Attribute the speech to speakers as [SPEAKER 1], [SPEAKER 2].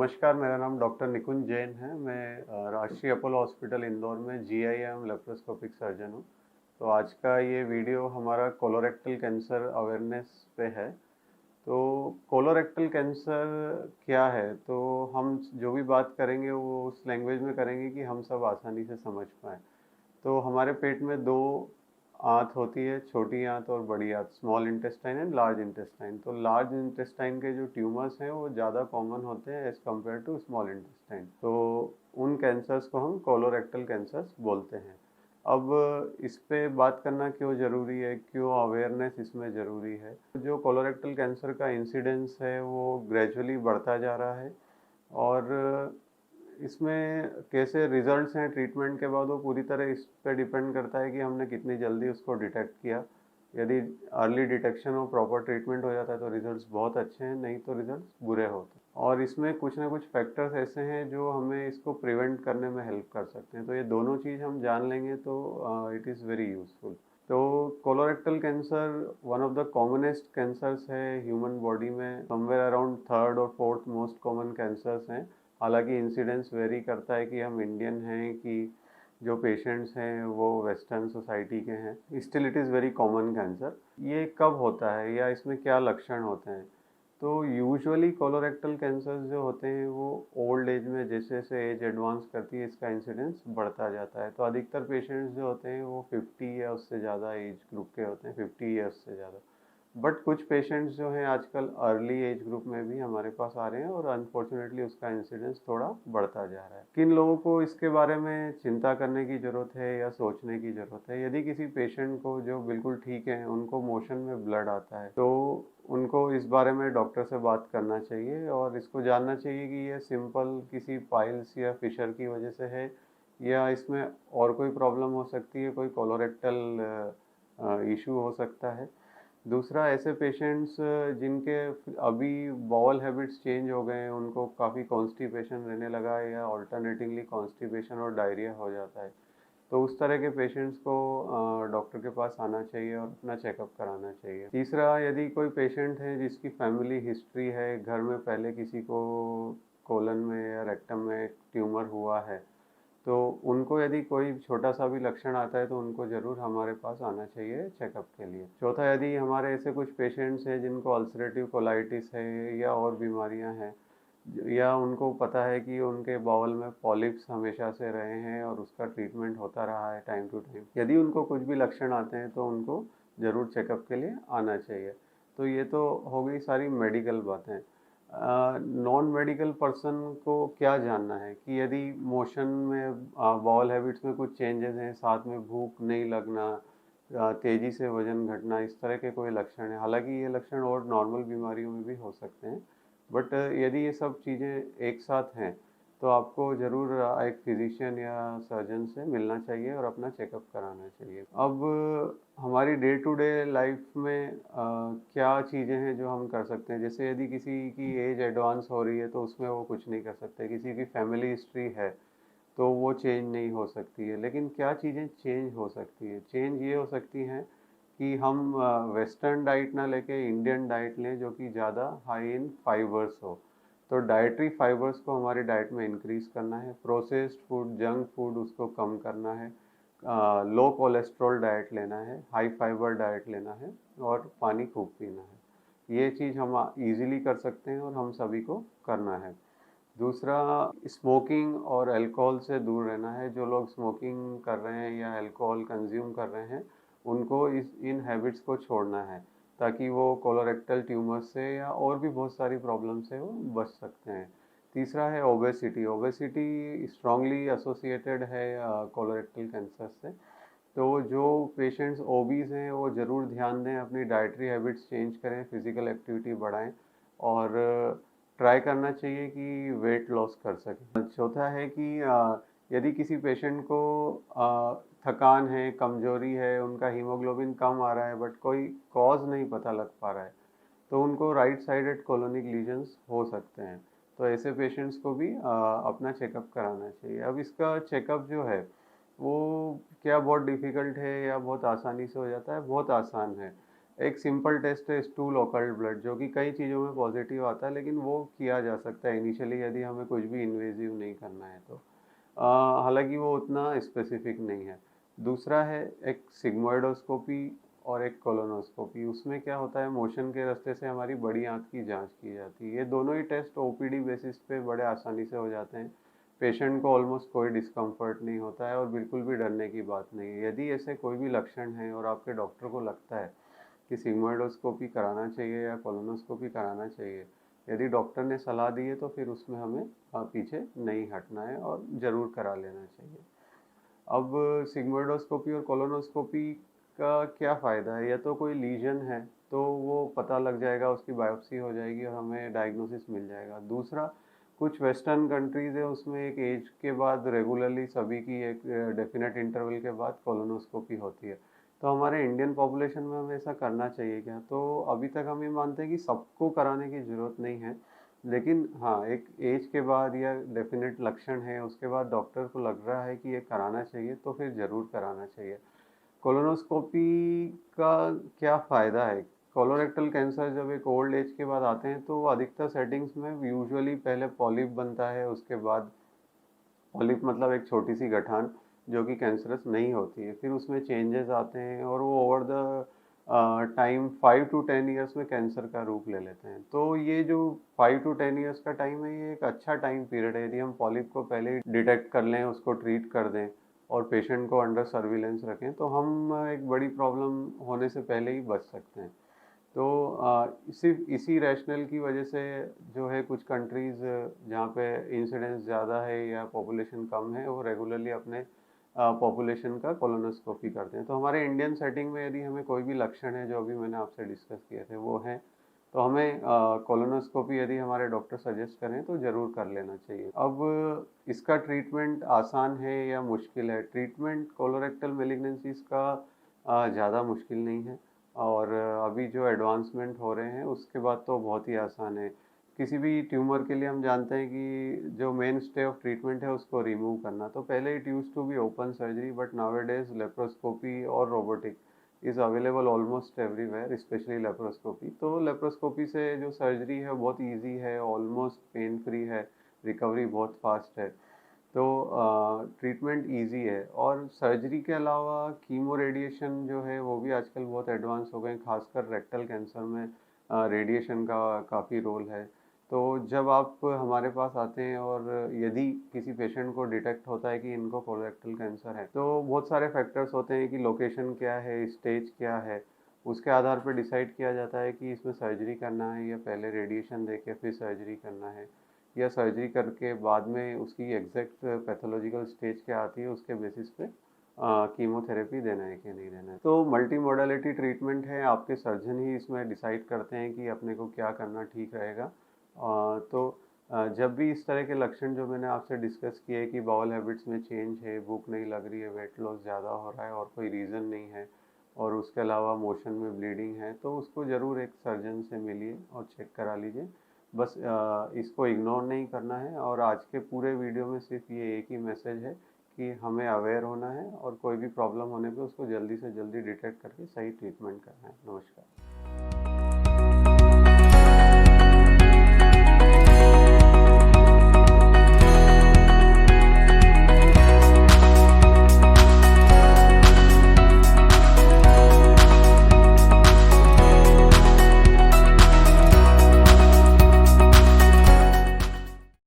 [SPEAKER 1] नमस्कार, मेरा नाम डॉक्टर निकुंज जैन है। मैं राष्ट्रीय अपोलो हॉस्पिटल इंदौर में जीआईएम लेप्रोस्कोपिक सर्जन हूँ। तो आज का ये वीडियो हमारा कोलोरेक्टल कैंसर अवेयरनेस पे है। तो कोलोरेक्टल कैंसर क्या है, तो हम जो भी बात करेंगे वो उस लैंग्वेज में करेंगे कि हम सब आसानी से समझ पाएँ। तो हमारे पेट में दो आंत होती है, छोटी आंत और बड़ी आंत, small intestine and large intestine. तो लार्ज इंटेस्टाइन के जो ट्यूमर्स हैं वो ज़्यादा कॉमन होते हैं as compared to small intestine. तो उन कैंसर्स को हम कोलोरेक्टल कैंसर्स बोलते हैं। अब इस पे बात करना क्यों ज़रूरी है, क्यों अवेयरनेस इसमें ज़रूरी है। जो कोलोरेक्टल कैंसर का इंसिडेंस है वो ग्रेजुअली बढ़ता जा रहा है, और इसमें कैसे रिजल्ट्स हैं ट्रीटमेंट के बाद वो पूरी तरह इस पे डिपेंड करता है कि हमने कितनी जल्दी उसको डिटेक्ट किया। यदि अर्ली डिटेक्शन और प्रॉपर ट्रीटमेंट हो जाता है तो रिजल्ट्स बहुत अच्छे हैं, नहीं तो रिजल्ट्स बुरे होते हैं। और इसमें कुछ ना कुछ फैक्टर्स ऐसे हैं जो हमें इसको प्रिवेंट करने में हेल्प कर सकते हैं। तो ये दोनों चीज़ हम जान लेंगे तो इट इज़ वेरी यूजफुल। तो colorectal cancer one of the commonest cancers है ह्यूमन बॉडी में। समवेयर अराउंड थर्ड और फोर्थ मोस्ट कॉमन कैंसर्स हैं। हालांकि इंसिडेंस वेरी करता है कि हम इंडियन हैं कि जो पेशेंट्स हैं वो वेस्टर्न सोसाइटी के हैं। Still it is very common cancer. ये कब होता है या इसमें क्या लक्षण होते हैं, तो यूजुअली कोलोरेक्टल कैंसर्स जो होते हैं वो ओल्ड एज में, जैसे जैसे एज एडवांस करती है इसका इंसिडेंस बढ़ता जाता है। तो अधिकतर पेशेंट्स जो होते हैं वो 50 या उससे ज़्यादा एज ग्रुप के होते हैं, 50 ईयर्स से ज़्यादा। बट कुछ पेशेंट्स जो हैं आजकल अर्ली एज ग्रुप में भी हमारे पास आ रहे हैं, और अनफॉर्चुनेटली उसका इंसिडेंस थोड़ा बढ़ता जा रहा है। किन लोगों को इसके बारे में चिंता करने की ज़रूरत है या सोचने की ज़रूरत है? यदि किसी पेशेंट को जो बिल्कुल ठीक है, उनको मोशन में ब्लड आता है, तो उनको इस बारे में डॉक्टर से बात करना चाहिए और इसको जानना चाहिए कि ये सिंपल किसी पाइल्स या फिशर की वजह से है या इसमें और कोई प्रॉब्लम हो सकती है, कोई कोलोरेक्टल इशू हो सकता है। दूसरा, ऐसे पेशेंट्स जिनके अभी बाउल हैबिट्स चेंज हो गए हैं, उनको काफ़ी कॉन्स्टिपेशन रहने लगा है या ऑल्टरनेटिवली कॉन्स्टिपेशन और डायरिया हो जाता है, तो उस तरह के पेशेंट्स को डॉक्टर के पास आना चाहिए और अपना चेकअप कराना चाहिए। तीसरा, यदि कोई पेशेंट है जिसकी फैमिली हिस्ट्री है, घर में पहले किसी को कोलन में या रेक्टम में ट्यूमर हुआ है, तो उनको यदि कोई छोटा सा भी लक्षण आता है तो उनको ज़रूर हमारे पास आना चाहिए चेकअप के लिए। चौथा, यदि हमारे ऐसे कुछ पेशेंट्स हैं जिनको अल्सरेटिव कोलाइटिस है या और बीमारियां हैं, या उनको पता है कि उनके बाउल में पॉलिप्स हमेशा से रहे हैं और उसका ट्रीटमेंट होता रहा है टाइम टू टाइम, यदि उनको कुछ भी लक्षण आते हैं तो उनको ज़रूर चेकअप के लिए आना चाहिए। तो ये तो हो गई सारी मेडिकल बातें। नॉन मेडिकल पर्सन को क्या जानना है कि यदि मोशन में, बाउल हैबिट्स में कुछ चेंजेस हैं, साथ में भूख नहीं लगना, तेज़ी से वजन घटना, इस तरह के कोई लक्षण हैं। हालांकि ये लक्षण और नॉर्मल बीमारियों में भी हो सकते हैं, बट यदि ये सब चीज़ें एक साथ हैं तो आपको ज़रूर एक फिजिशियन या सर्जन से मिलना चाहिए और अपना चेकअप कराना चाहिए। अब हमारी डे टू डे लाइफ में क्या चीज़ें हैं जो हम कर सकते हैं। जैसे यदि किसी की एज एडवांस हो रही है तो उसमें वो कुछ नहीं कर सकते। किसी की फैमिली हिस्ट्री है तो वो चेंज नहीं हो सकती है। लेकिन क्या चीज़ें चेंज हो सकती है? चेंज ये हो सकती हैं कि हम वेस्टर्न डाइट ना लेके इंडियन डाइट लें जो कि ज़्यादा हाई इन फाइबर्स हो। तो डाइटरी फाइबर्स को हमारी डाइट में इंक्रीज करना है। प्रोसेस्ड फूड, जंक फूड, उसको कम करना है। लो कोलेस्ट्रॉल डाइट लेना है, हाई फाइबर डाइट लेना है, और पानी खूब पीना है। ये चीज़ हम इजीली कर सकते हैं और हम सभी को करना है। दूसरा, स्मोकिंग और अल्कोहल से दूर रहना है। जो लोग स्मोकिंग कर रहे हैं या अल्कोहल कंज्यूम कर रहे हैं, उनको इन हैबिट्स को छोड़ना है, ताकि वो कोलोरेक्टल ट्यूमर से या और भी बहुत सारी प्रॉब्लम से वो बच सकते हैं। तीसरा है ओबेसिटी। ओबेसिटी स्ट्रांगली एसोसिएटेड है कोलोरेक्टल कैंसर से। तो जो पेशेंट्स ओबीज हैं वो ज़रूर ध्यान दें, अपनी डाइटरी हैबिट्स चेंज करें, फिजिकल एक्टिविटी बढ़ाएं, और ट्राई करना चाहिए कि वेट लॉस कर सकें। चौथा है कि यदि किसी पेशेंट को थकान है, कमजोरी है, उनका हीमोग्लोबिन कम आ रहा है बट कोई कॉज नहीं पता लग पा रहा है, तो उनको राइट साइडेड कोलोनिक लीजन्स हो सकते हैं। तो ऐसे पेशेंट्स को भी अपना चेकअप कराना चाहिए। अब इसका चेकअप जो है वो क्या बहुत डिफ़िकल्ट है या बहुत आसानी से हो जाता है? बहुत आसान है। एक सिंपल टेस्ट है स्टूल ऑकल्ट ब्लड, जो कि कई चीज़ों में पॉजिटिव आता है, लेकिन वो किया जा सकता है इनिशियली यदि हमें कुछ भी इन्वेजिव नहीं करना है तो। हालांकि वो उतना स्पेसिफिक नहीं है। दूसरा है एक सिग्मोइडोस्कोपी और एक कोलोनोस्कोपी। उसमें क्या होता है, मोशन के रास्ते से हमारी बड़ी आंत की जांच की जाती है। ये दोनों ही टेस्ट ओपीडी बेसिस पे बड़े आसानी से हो जाते हैं। पेशेंट को ऑलमोस्ट कोई डिस्कम्फर्ट नहीं होता है और बिल्कुल भी डरने की बात नहीं है। यदि ऐसे कोई भी लक्षण है और आपके डॉक्टर को लगता है कि सिग्मोइडोस्कोपी कराना चाहिए या कोलोनोस्कोपी कराना चाहिए, यदि डॉक्टर ने सलाह दी है तो फिर उसमें हमें पीछे नहीं हटना है और ज़रूर करा लेना चाहिए। अब सिग्मोइडोस्कोपी और कोलोनोस्कोपी का क्या फ़ायदा है? या तो कोई लीजन है तो वो पता लग जाएगा, उसकी बायोप्सी हो जाएगी और हमें डायग्नोसिस मिल जाएगा। दूसरा, कुछ वेस्टर्न कंट्रीज़ है उसमें एक एज के बाद रेगुलरली सभी की एक डेफिनेट इंटरवल के बाद कोलोनोस्कोपी होती है। तो हमारे इंडियन पॉपुलेशन में हमें ऐसा करना चाहिए क्या? तो अभी तक हम ये मानते हैं कि सबको कराने की ज़रूरत नहीं है, लेकिन हाँ, एक एज के बाद या डेफिनेट लक्षण है उसके बाद डॉक्टर को लग रहा है कि ये कराना चाहिए तो फिर ज़रूर कराना चाहिए। कोलोनोस्कोपी का क्या फ़ायदा है? कोलोरेक्टल कैंसर जब एक ओल्ड एज के बाद आते हैं तो अधिकतर सेटिंग्स में यूजुअली पहले पॉलिप बनता है, उसके बाद पॉलिप मतलब एक छोटी सी गठान जो कि कैंसरस नहीं होती है, फिर उसमें चेंजेस आते हैं और वो over the time 5 to 10 years में कैंसर का रूप ले लेते हैं। तो ये जो 5 to 10 ईयर्स का टाइम है, ये एक अच्छा टाइम पीरियड है। यदि हम पॉलिप को पहले ही डिटेक्ट कर लें, उसको ट्रीट कर दें और पेशेंट को अंडर सर्विलेंस रखें तो हम एक बड़ी प्रॉब्लम होने से पहले ही बच सकते हैं। तो सिर्फ इसी रैशनल की वजह से जो है कुछ कंट्रीज़ जहाँ पे इंसिडेंस ज़्यादा है या पॉपुलेशन कम है, वो रेगुलरली अपने पॉपुलेशन का कोलोनोस्कोपी करते हैं। तो हमारे इंडियन सेटिंग में यदि हमें कोई भी लक्षण है जो अभी मैंने आपसे डिस्कस किए थे वो हैं, तो हमें कोलोनोस्कोपी यदि हमारे डॉक्टर सजेस्ट करें तो ज़रूर कर लेना चाहिए। अब इसका ट्रीटमेंट आसान है या मुश्किल है? ट्रीटमेंट कोलोरेक्टल मेलिग्नेंसीज का ज़्यादा मुश्किल नहीं है और अभी जो एडवांसमेंट हो रहे हैं उसके बाद तो बहुत ही आसान है। किसी भी ट्यूमर के लिए हम जानते हैं कि जो मेन स्टे ऑफ ट्रीटमेंट है उसको रिमूव करना। तो पहले it used to be open surgery, but nowadays laparoscopy और robotic is available almost everywhere, specially laparoscopy. तो लेप्रोस्कोपी से जो सर्जरी है बहुत ईजी है, ऑलमोस्ट पेन फ्री है, रिकवरी बहुत फास्ट है। तो ट्रीटमेंट इजी है और सर्जरी के अलावा कीमो रेडिएशन जो है वो भी आजकल बहुत एडवांस हो गए हैं, खासकर रेक्टल कैंसर में रेडिएशन का काफ़ी रोल है। तो जब आप हमारे पास आते हैं और यदि किसी पेशेंट को डिटेक्ट होता है कि इनको कोलोरेक्टल कैंसर है, तो बहुत सारे फैक्टर्स होते हैं कि लोकेशन क्या है, स्टेज क्या है, उसके आधार पर डिसाइड किया जाता है कि इसमें सर्जरी करना है या पहले रेडिएशन देके फिर सर्जरी करना है, या सर्जरी करके बाद में उसकी एग्जैक्ट पैथोलॉजिकल स्टेज क्या आती है उसके बेसिस पे कीमोथेरेपी देना है कि नहीं देना है। तो मल्टी मोडालिटी ट्रीटमेंट है, आपके सर्जन ही इसमें डिसाइड करते हैं कि अपने को क्या करना ठीक रहेगा। जब भी इस तरह के लक्षण जो मैंने आपसे डिस्कस किए कि बाउल हैबिट्स में चेंज है, भूख नहीं लग रही है, वेट लॉस ज़्यादा हो रहा है और कोई रीज़न नहीं है और उसके अलावा मोशन में ब्लीडिंग है, तो उसको ज़रूर एक सर्जन से मिलिए और चेक करा लीजिए। बस इसको इग्नोर नहीं करना है। और आज के पूरे वीडियो में सिर्फ ये एक ही मैसेज है कि हमें अवेयर होना है और कोई भी प्रॉब्लम होने पे उसको जल्दी से जल्दी डिटेक्ट करके सही ट्रीटमेंट करना है। नमस्कार।